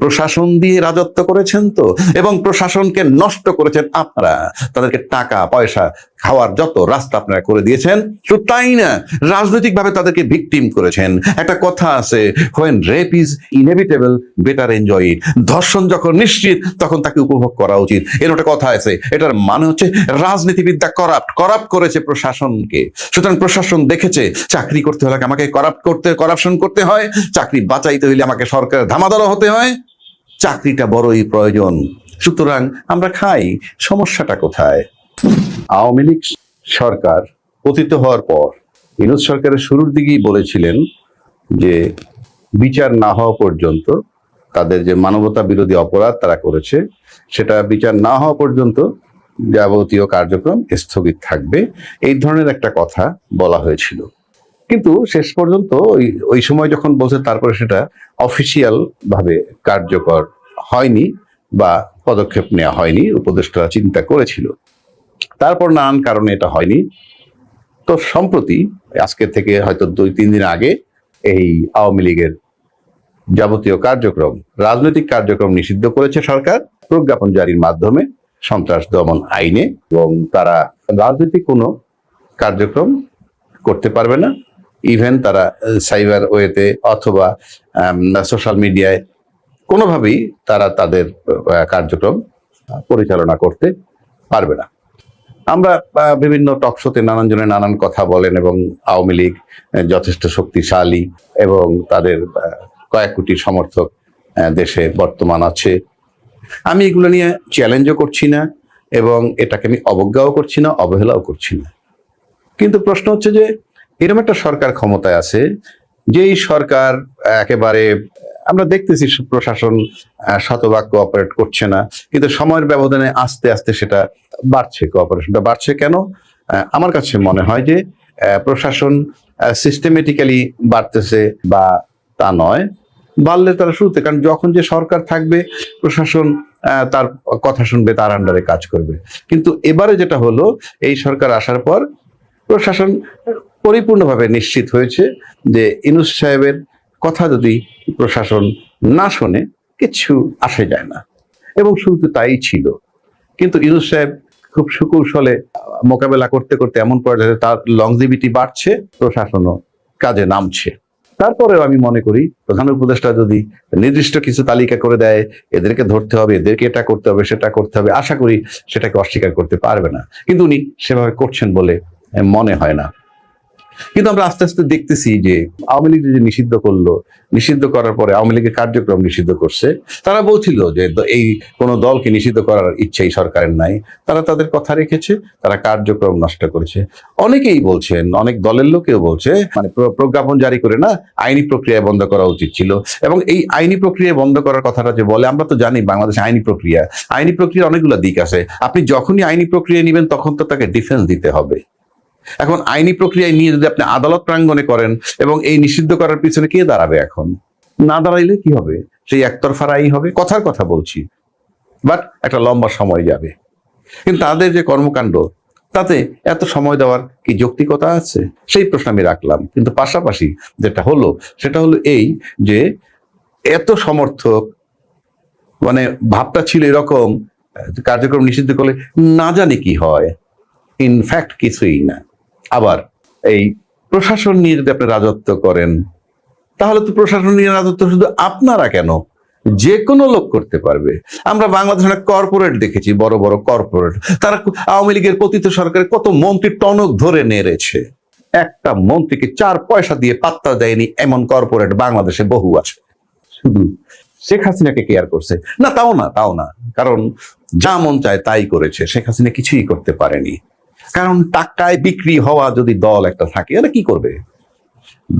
প্রশাসন দিয়ে রাজত্ব করেছেন তো, এবং প্রশাসনকে নষ্ট করেছেন আপনারা, তাদেরকে টাকা পয়সা খাওয়ার যত রাস্তা আপনারা করে দিয়েছেন। শুধু তাই না, রাজনৈতিকভাবে তাদেরকে ভিকটিম করেছেন। একটা কথা আছে, when rape is inevitable better enjoy it. ধর্ষণ যখন নিশ্চিত তখন তাকে উপভোগ করা উচিত, এর একটা কথা আছে। এটার মানে হচ্ছে রাজনীতিবিদরা করাপ্ট করেছে প্রশাসনকে। সুতরাং প্রশাসন দেখেছে চাকরি করতে হলে আমাকে করাপশন করতে হয়, চাকরি বাঁচাইতে হইলে আমাকে সরকারের ধামাধরা হতে হয়, চাকরিটা বড়ই প্রয়োজন। সুতরাং আমরা খাই। সমস্যাটা কোথায়? আওয়ামী লীগ সরকার পতিত হওয়ার পর ইউনূস সরকারের শুরুর দিকেই বলেছিলেন যে বিচার না হওয়া পর্যন্ত, তাদের যে মানবতা বিরোধী অপরাধ তারা করেছে সেটা বিচার না হওয়া পর্যন্ত যাবতীয় কার্যক্রম স্থগিত থাকবে, এই ধরনের একটা কথা বলা হয়েছিল। কিন্তু শেষ পর্যন্ত ওই সময় যখন বলছে, তারপরে সেটা অফিসিয়াল ভাবে কার্যকর হয়নি বা পদক্ষেপ নেওয়া হয়নি। উপদেষ্টারা চিন্তা করেছিল, তারপর নানান কারণে এটা হয়নি। তো সম্প্রতি আজকে থেকে হয়তো 2-3 দিন আগে এই আওয়ামী লীগের যাবতীয় কার্যক্রম, রাজনৈতিক কার্যক্রম নিষিদ্ধ করেছে সরকার প্রজ্ঞাপন জারির মাধ্যমে, সন্ত্রাস দমন আইনে। এবং তারা রাজনৈতিক কোনো কার্যক্রম করতে পারবে না। ইভেন তারা সাইবার ওয়েতে অথবা সোশ্যাল মিডিয়ায় কোনোভাবেই তারা তাদের কার্যক্রম পরিচালনা করতে পারবে না। আমরা বিভিন্ন টকশোতে নানান জনে নানান কথা বলেন, এবং আওয়ামী লীগ যথেষ্ট শক্তিশালী এবং তাদের কয়েক কোটি সমর্থক দেশে বর্তমান আছে। আমি এগুলো নিয়ে চ্যালেঞ্জও করছি না, এবং এটাকে আমি অবজ্ঞাও করছি না, অবহেলাও করছি না। কিন্তু প্রশ্ন হচ্ছে যে এরকম একটা সরকার ক্ষমতায় আছে, যেই সরকার একেবারে আমরা দেখতেছি প্রশাসন শতভাগ কোঅপারেট করছে না, কিন্তু সময়ের ব্যবধানে আস্তে আস্তে সেটা বাড়ছে, কোঅপারেশনটা বাড়ছে। কেন? আমার কাছে মনে হয় যে প্রশাসন সিস্টেমেটিক্যালি বাড়তেছে বা তা নয়, বাড়লে তারা শুরুতে, কারণ যখন যে সরকার থাকবে প্রশাসন তার কথা শুনবে, তার আন্ডারে কাজ করবে। কিন্তু এবারে যেটা হলো, এই সরকার আসার পর প্রশাসন পরিপূর্ণভাবে নিশ্চিত হয়েছে যে ইউনূস সাহেবের কথা যদি প্রশাসন না শোনে কিছু আসে যায় না, এবং শুরুতে তাই ছিল। কিন্তু ইউনূস সাহেব খুব সুকৌশলে মোকাবেলা করতে করতে এমন পর্যায়ে তার লংজিভিটি বাড়ছে, প্রশাসনও কাজে নামছে। তারপরেও আমি মনে করি প্রধান উপদেষ্টা যদি নির্দিষ্ট কিছু তালিকা করে দেয়, এদেরকে ধরতে হবে, এদেরকে এটা করতে হবে, সেটা করতে হবে, আশা করি সেটাকে অস্বীকার করতে পারবে না। কিন্তু উনি সেভাবে করছেন বলে মনে হয় না। কিন্তু আমরা আস্তে আস্তে দেখতেছি যে আওয়ামী লীগ যে নিষিদ্ধ করলো, নিষিদ্ধ করার পরে আওয়ামী লীগের কার্যক্রম নিষিদ্ধ করছে। তারা বলছিল যে এই কোনো দলকে নিষিদ্ধ করার ইচ্ছা এই সরকারের নাই, তারা তাদের কথা রেখেছে, তারা কার্যক্রম নষ্ট করেছে। অনেকেই বলছেন, অনেক দলের লোকেও বলছে, মানে প্রজ্ঞাপন জারি করে না আইনি প্রক্রিয়া বন্ধ করা উচিত ছিল। এবং এই আইনি প্রক্রিয়া বন্ধ করার কথাটা যে বলে, আমরা তো জানি বাংলাদেশে আইনি প্রক্রিয়ার অনেকগুলো দিক আছে। আপনি যখনই আইনি প্রক্রিয়া নেবেন তখন তো তাকে ডিফেন্স দিতে হবে। এখন আইনি প্রক্রিয়ায় নিয়ে যদি আপনি আদালত প্রাঙ্গণে করেন, এবং এই নিষিদ্ধ করার পিছনে কে দাঁড়াবে? এখন না দাঁড়াইলে কি হবে? সেই একতরফা রায় হবে। কথার কথা বলছি, বাট একটা লম্বা সময় যাবে। কিন্তু তাদের যে কর্মকাণ্ড, তাতে এত সময় দেওয়ার কি যৌক্তিকতা আছে? সেই প্রশ্ন আমি রাখলাম। কিন্তু পাশাপাশি যেটা হলো সেটা হলো এই যে এত সমর্থক, মানে ভাবটা ছিল এরকম, কার্যক্রম নিষিদ্ধ করলে না জানি কি হয়, ইনফ্যাক্ট কিছুই না। আবার এই প্রশাসন নিয়ে যদি আপনি রাজত্ব করেন, তাহলে তো প্রশাসন নিয়ে রাজত্ব শুধু আপনারা কেন, যে কোনো লোক করতে পারবে। আমরা বাংলাদেশে কর্পোরেট দেখেছি, বড় বড় কর্পোরেট, তারা আওয়ামী লীগের পতিত সরকারের কত মন্ত্রী টনক ধরে নেড়েছে। একটা মন্ত্রীকে 4 পয়সা দিয়ে পাত্তা দেয়নি এমন কর্পোরেট বাংলাদেশে বহু আছে। শুধু শেখ হাসিনাকে কেয়ার করছে না, তাও না, কারণ যা মন চায় তাই করেছে। শেখ হাসিনা কিছুই করতে পারেনি, কারণ টাকায় বিক্রি হওয়া যদি দল একটা থাকে, এরা কি করবে?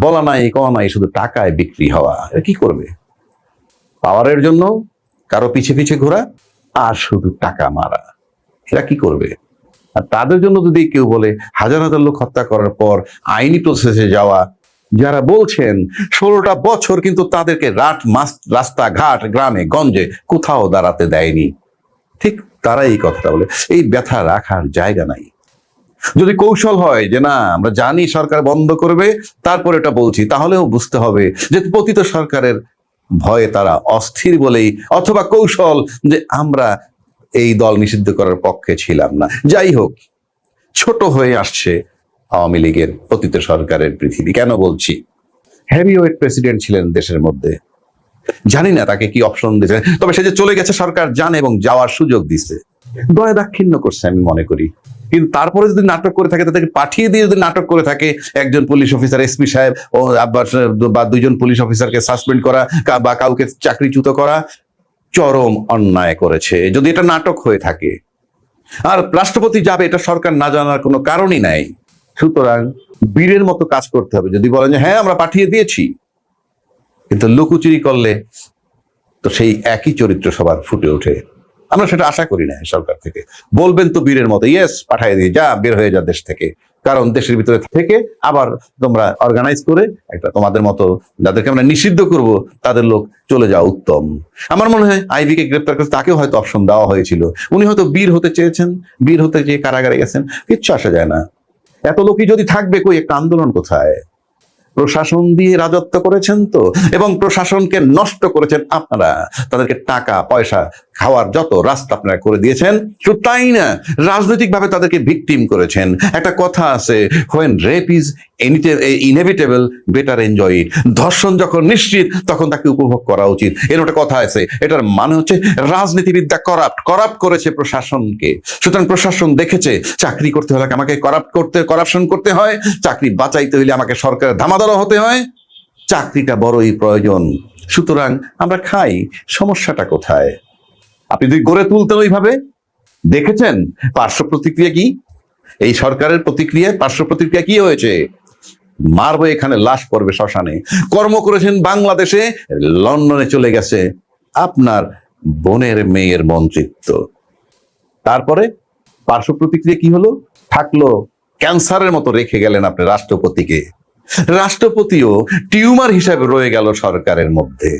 বলা নাই কওয়া নাই, শুধু টাকায় বিক্রি হওয়া, এরা কি করবে? পাওয়ারের জন্য কারো পিছে পিছে ঘোরা আর শুধু টাকা মারা, এরা কি করবে? আর তাদের জন্য যদি কেউ বলে হাজার হাজার লোক হত্যা করার পর আইনি প্রসেসে যাওয়া, যারা বলছেন 16টা বছর কিন্তু তাদেরকে রাস্তাঘাট গ্রামে গঞ্জে কোথাও দাঁড়াতে দেয়নি, ঠিক তারা এই কথাটা বলে। এই ব্যথা রাখার জায়গা নাই। যদি কৌশল হয় যে না আমরা জানি সরকার বন্ধ করবে, তারপর এটা বলছি, তাহলেও বুঝতে হবে যে পতিত সরকারের ভয়ে তারা অস্থির বলেই অথবা কৌশল যে আমরা এই দল নিষিদ্ধ করার পক্ষে ছিলাম না। যাই হোক, ছোট হয়ে আসছে আওয়ামী লীগের পতিত সরকারের পৃথিবী। কেন বলছি? হেভিওয়েট প্রেসিডেন্ট ছিলেন দেশের মধ্যে, জানি না তাকে কি অপশন দিয়েছে, তবে সে যে চলে গেছে সরকার জানে এবং যাওয়ার সুযোগ দিচ্ছে। দয়া দাক্ষিণ্য করছে আমি মনে করি, কিন্তু তারপরে যদি নাটক করে থাকে, তাদেরকে পাঠিয়ে দিয়ে যদি নাটক করে থাকে, একজন পুলিশ অফিসার এসপি সাহেব ও বা দুইজন পুলিশ অফিসারকে সাসপেন্ড করা বা কাউকে চাকরিচ্যুত করা চরম অন্যায় করেছে যদি এটা নাটক হয়ে থাকে। আর রাষ্ট্রপতি যাবে এটা সরকার না জানার কোনো কারণই নাই। সুতরাং বীরের মতো কাজ করতে হবে। যদি বলেন যে হ্যাঁ আমরা পাঠিয়ে দিয়েছি, কিন্তু লুকোচুরি করলে তো সেই একই চরিত্র সবার ফুটে ওঠে। আমরা সেটা আশা করি না সরকার থেকে। বলবেন তো বীরের মতো, ইয়েস পাঠিয়ে দিয়ে যা, বের হয়ে যা দেশ থেকে, কারণ দেশের ভিতরে থেকে আবার তোমরা অর্গানাইজ করে একটা তোমাদের মতো যাদেরকে আমরা নিষিদ্ধ করব তাদের লোক চলে যাওয়া উত্তম। আমার মনে হয় আইভি কে গ্রেপ্তার করে তাকেও হয়তো অপশন দেওয়া হয়েছিল। উনি হয়তো বীর হতে চেয়েছেন, বীর হতে যে কারাগারে গেছেন, কিচ্ছু আসা যায় না। এত লোকই যদি থাকবে, কই একটা আন্দোলন কোথায়? প্রশাসন দিয়ে রাজত্ব করেছেন তো, এবং প্রশাসনকে নষ্ট করেছেন আপনারা। তাদেরকে টাকা পয়সা খাওয়ার যত রাস্তা আপনারা করে দিয়েছেন। শুধু তাই না, রাজনৈতিকভাবে তাদেরকে ভিকটিম করেছেন। একটা কথা আছে, when rape is inevitable better enjoy it. ধর্ষণ যখন নিশ্চিত তখন তাকে উপভোগ করা উচিত, এর একটা কথা আছে। এটার মানে হচ্ছে রাজনীতিবিদ্যা করাপ্ট করেছে প্রশাসনকে। সুতরাং প্রশাসন দেখেছে চাকরি করতে হলে আমাকে করাপশন করতে হয়, চাকরি বাঁচাইতে হলে আমাকে সরকারের ধামাদারও হতে হয়, চাকরিটা বড়ই প্রয়োজন। সুতরাং আমরা খাই, সমস্যাটা কোথায়? আপনি যদি গড়ে তুলতেন ওইভাবে, দেখেছেন পার্শ্ব প্রতিক্রিয়া কি? এই সরকারের পার্শ্ব প্রতিক্রিয়া কি হয়েছে? মারবো এখানে, লাশ পড়বে শ্মশানে। কর্ম করেছেন বাংলাদেশে, লন্ডনে চলে গেছে আপনার বোনের মেয়ের মন্ত্রিত্ব। তারপরে পার্শ্ব প্রতিক্রিয়া কি হলো? থাকলো ক্যান্সারের মতো রেখে গেলেন আপনি রাষ্ট্রপতিকে। রাষ্ট্রপতিও টিউমার হিসাবে রয়ে গেল সরকারের মধ্যে।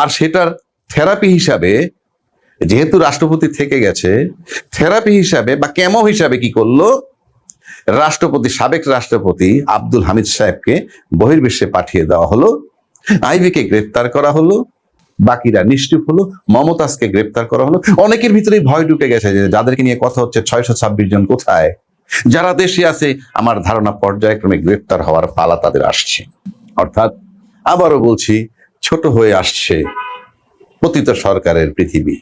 আর সেটার থেরাপি হিসাবে, যেহেতু রাষ্ট্রপতি থেকে গেছে, থেরাপি হিসাবে বা কেমো হিসাবে কি করলো? সাবেক রাষ্ট্রপতি আব্দুল হামিদ সাহেবকে বহির্বিশ্বে পাঠিয়ে দেওয়া হলো, আইভিকে গ্রেপ্তার করা হলো, বাকিরা নিশ্চুপ হলো, মমতাজকে গ্রেপ্তার করা হলো। অনেকের ভিতরে ভয় ঢুকে গেছে যে যাদেরকে নিয়ে কথা হচ্ছে 626 জন কোথায়? যারা দেশে আছে আমার ধারণা পর্যায়ক্রমে গ্রেপ্তার হওয়ার পালা তাদের আসছে। অর্থাৎ আবারও বলছি, ছোট হয়ে আসছে পতিত সরকারের পৃথিবী।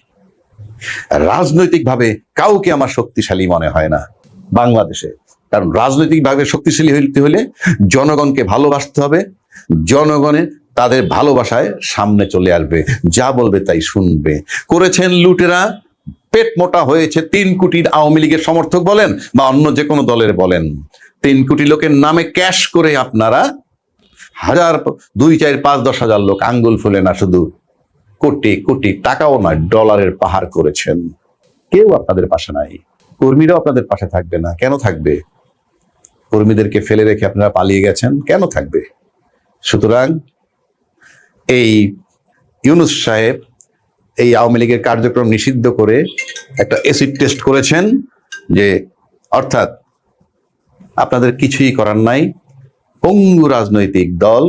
রাজনৈতিকভাবে কাউকে আমার শক্তিশালী মনে হয় না বাংলাদেশে। কারণ রাজনৈতিকভাবে শক্তিশালী হইতে হলে জনগণকে ভালোবাসতে হবে, জনগণের তাদের ভালোবাসায় সামনে চলে আসবে, যা বলবে তাই শুনবে। করেছেন লুটেরা, পেট মোটা হয়েছে 3 কোটির আওয়ামী লীগের সমর্থক বলেন বা অন্য যে কোনো দলের বলেন, 3 কোটি লোকের নামে ক্যাশ করে আপনারা 1000, 2, 4, 5, 10 হাজার লোক আঙ্গুল ফুলে না, শুধু কোটি কোটি টাকাও নয় ডলারের পাহাড় করেছেন। কেউ আপনাদের পাশে নাই, কর্মীরাও আপনাদের পাশে থাকবে না। কেন থাকবে? কর্মীদেরকে ফেলে রেখে আপনারা পালিয়ে গেছেন, কেন থাকবে? সুতরাং এই ইউনূস সাহেব এই আওয়ামী লীগের কার্যক্রম নিষিদ্ধ করে একটা এসিড টেস্ট করেছেন, যে অর্থাৎ আপনাদের কিছুই করার নাই, পঙ্গু রাজনৈতিক দল।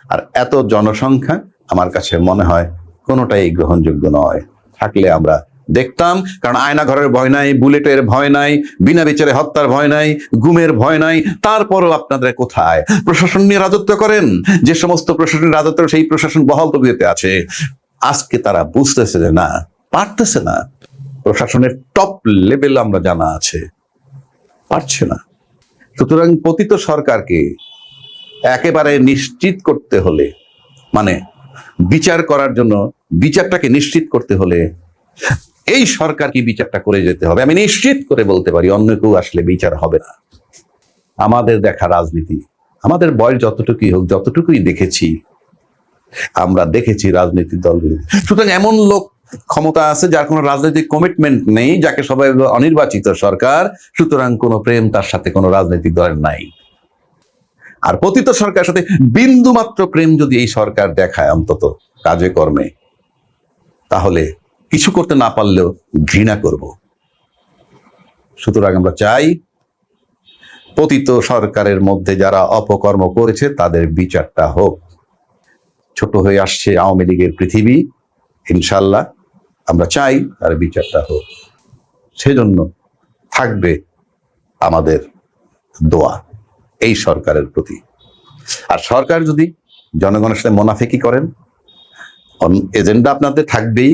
আর এত জনসংখ্যা আমার কাছে মনে হয় কোনোটাই গ্রহণযোগ্য নয়। থাকলে আমরা দেখতাম, কারণ আয়না ঘরের ভয় নাই, বুলেটের ভয় নাই, বিনা বিচারে হত্যার ভয় নাই, গুমের ভয় নাই। তারপরও আপনাদের কোথায়? প্রশাসন নিয়ে রাজত্ব করেন, যে সমস্ত প্রশাসনের রাজত্ব সেই প্রশাসন বহাল তবিয়তে আছে। আজকে তারা বুঝতেছে যে না, পারতেছে না। প্রশাসনের টপ লেভেল আমরা জানা আছে, পারছে না। সুতরাং পতিত সরকারকে একেবারে নিশ্চিত করতে হলে, মানে বিচার করার জন্য বিচারটাকে নিশ্চিত করতে হলে এই সরকারকে বিচারটা করে যেতে হবে। আমি নিশ্চিত করে বলতে পারি অন্য কেউ আসলে বিচার হবে না। আমাদের দেখা রাজনীতি, আমাদের বয়স যতটুকুই হোক, যতটুকুই দেখেছি, আমরা দেখেছি রাজনৈতিক দলগুলি। সুতরাং এমন লোক ক্ষমতা আছে যার কোনো রাজনৈতিক কমিটমেন্ট নেই, যাকে সবাই অনির্বাচিত সরকার। সুতরাং কোনো প্রেম তার সাথে কোনো রাজনৈতিক দলের নাই। আর পতিত সরকারের সাথে বিন্দু মাত্র প্রেম যদি এই সরকার দেখায় অন্তত কাজে কর্মে, তাহলে কিছু করতে না পারলেও ঘৃণা করব। সুতরাং আমরা চাই পতিত সরকারের মধ্যে যারা অপকর্ম করেছে তাদের বিচারটা হোক। ছোট হয়ে আসছে আওয়ামী লীগের পৃথিবী। ইনশাল্লাহ আমরা চাই তার বিচারটা হোক, সেজন্য থাকবে আমাদের দোয়া এই সরকারের প্রতি। আর সরকার যদি জনগণের সাথে মোনাফেকি করেন, এজেন্ডা আপনাদের থাকবেই,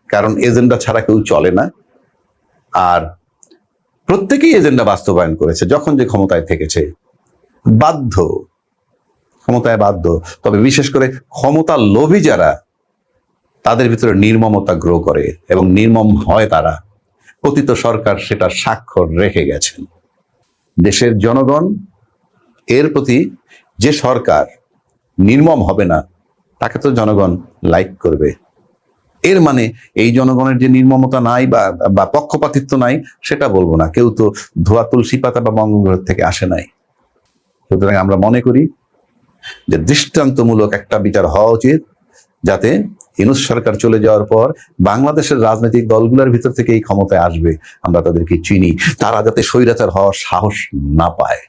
কারণ এজেন্ডা ছাড়া কেউ চলে না। আর প্রত্যেকেই এজেন্ডা বাস্তবায়ন করেছে, যখন যে ক্ষমতায় থেকেছে ক্ষমতায় বাধ্য। তবে বিশেষ করে ক্ষমতা লোভী যারা, তাদের ভিতরে নির্মমতা গ্রো করে এবং নির্মম হয় তারা। অতীত সরকার সেটা স্বাক্ষর রেখে গেছেন। দেশের জনগণ এর প্রতি, যে সরকার নির্মম হবে না তাকে তো জনগণ লাইক করবে। এর মানে এই জনগণের যে নির্মমতা নাই বা পক্ষপাতিত্ব নাই সেটা বলবো না। কেউ তো ধোয়া তুলসী পাতা বা বঙ্গগ্রহ থেকে আসে নাই। সুতরাং আমরা মনে করি যে দৃষ্টান্তমূলক একটা বিচার হওয়া উচিত, যাতে ইউনূস সরকার চলে যাওয়ার পর বাংলাদেশের রাজনৈতিক দলগুলোর ভিতর থেকে এই ক্ষমতায় আসবে, আমরা তাদেরকে চিনি, তারা যাতে স্বৈরাচার হওয়ার সাহস না পায়।